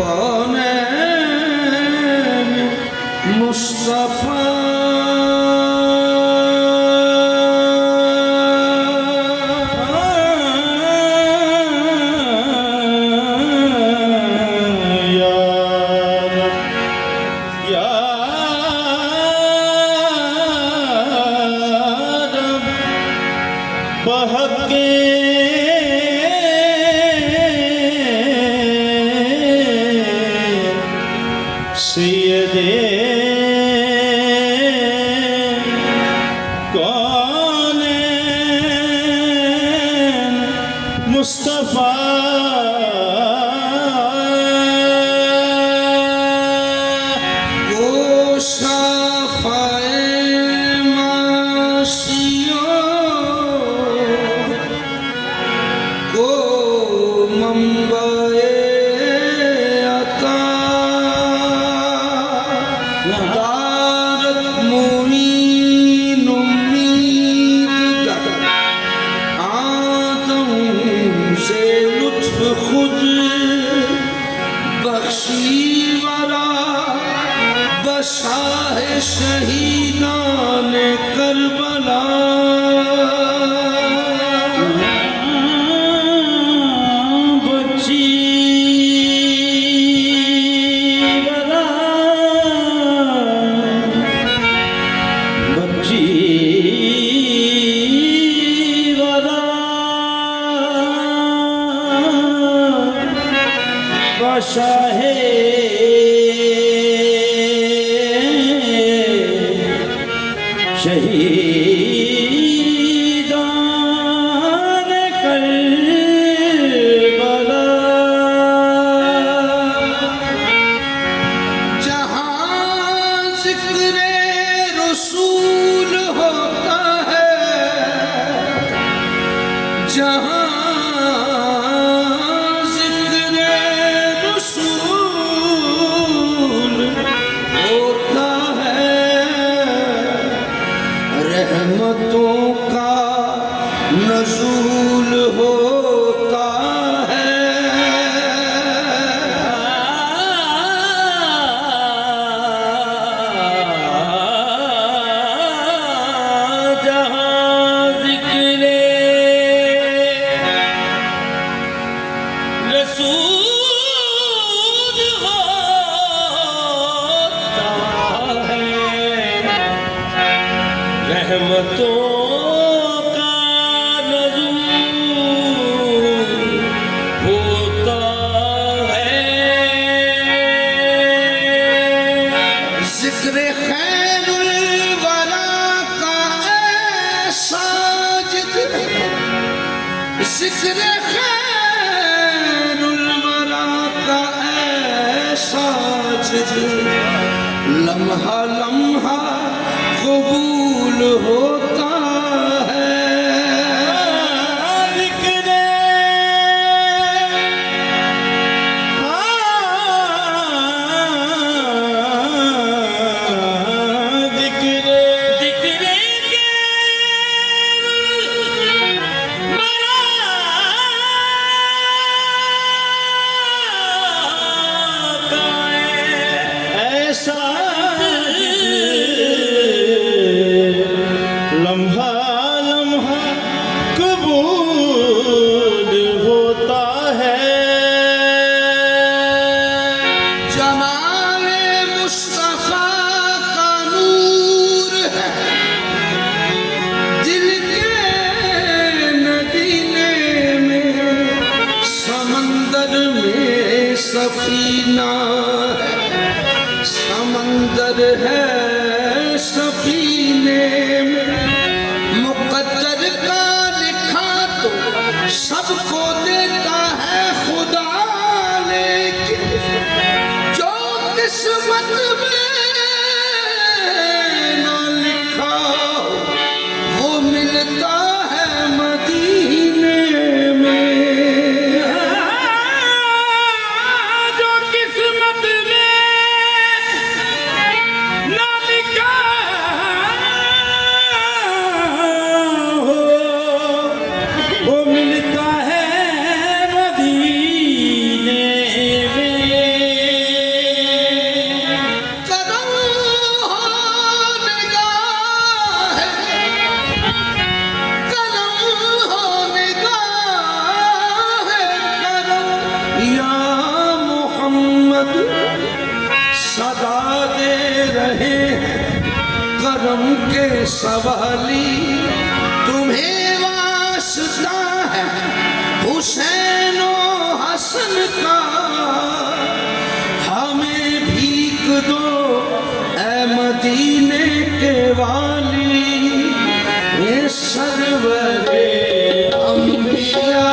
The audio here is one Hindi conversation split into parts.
कौनैन मुस्तफा बहके सैयदे कौनैन मुस्तफा खुद बख्शीवरा बशाह शहीदान करबला शाहे शहीदान करबला जहाँ ज़िक्र रसूल होता है जहाँ रहमतों का नज़ूल होता है जहाँ ज़िक्र रसूल होता है रहमतों का नज़ूल होता है ज़िक्र खैरुल वरा का ऐसा जिक्र ज़िक्र खैरुल वरा का ऐसा जिक्र लम्हा लम्हा कबूल होता है लम्हा लम्हा कबूल होता है जमाले मुस्तफा का नूर है दिल के नदीने में समंदर में सफीना है समंदर है सफीने में मुक़द्दर का लिखा तो सबको देता है खुदा लेकिन जो किस्मत में न लिखा वो मिलता है मदीने में जो किस्मत में न लिखा वो मिलता है मदीने में हरम के सवाली, तुम्हें वास्ता है हुसैन हसन का, हमें भीख दो ऐ मदीने के वाली, ये सरवरे अंबिया,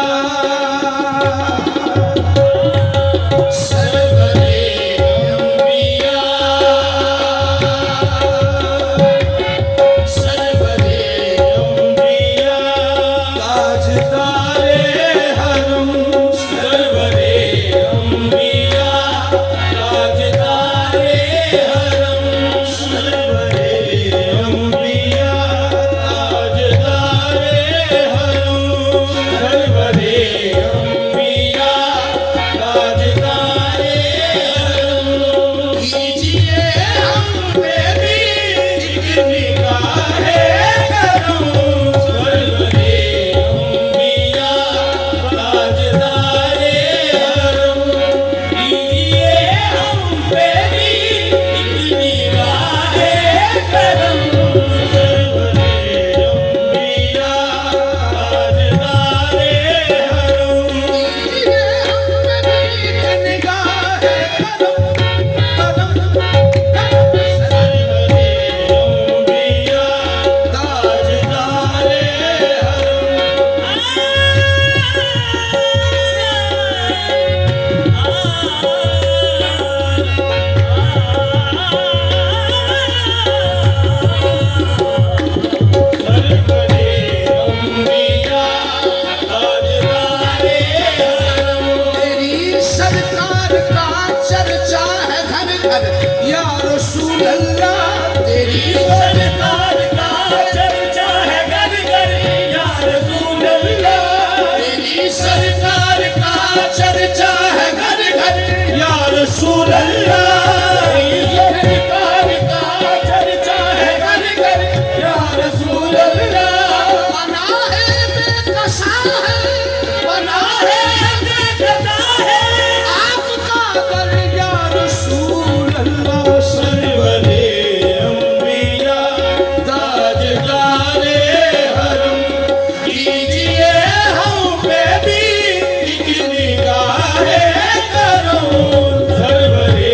या रसूल अल्लाह, तेरी सरकार का चर्चा है घर घर, या रसूल अल्लाह, तेरी सरकार का चर्चा है घर घर, या रसूल अल्लाह, तेरी सरकार का चर्चा है घर घर, या रसूल अल्लाह, बना है बेकसा है, बना है बेकसा है आपका दर, या रसूल सरवरे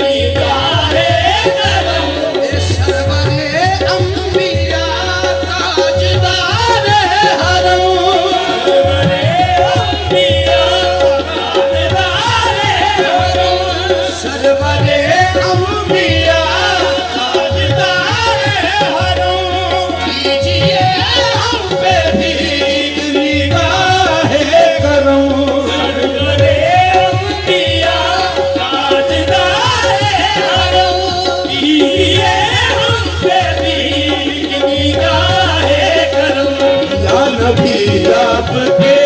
निगाहे करम सरवरे अंबिया ताजदार हरम सरवरे अंबिया ताजदार हरम सरवरे अंबिया ताजदार हरम कीजिए हम पे भी निगाहे करम सरवरे अंबिया ताजदार हरम कीजिए हम पे भी निगाहे करम या नबी आपके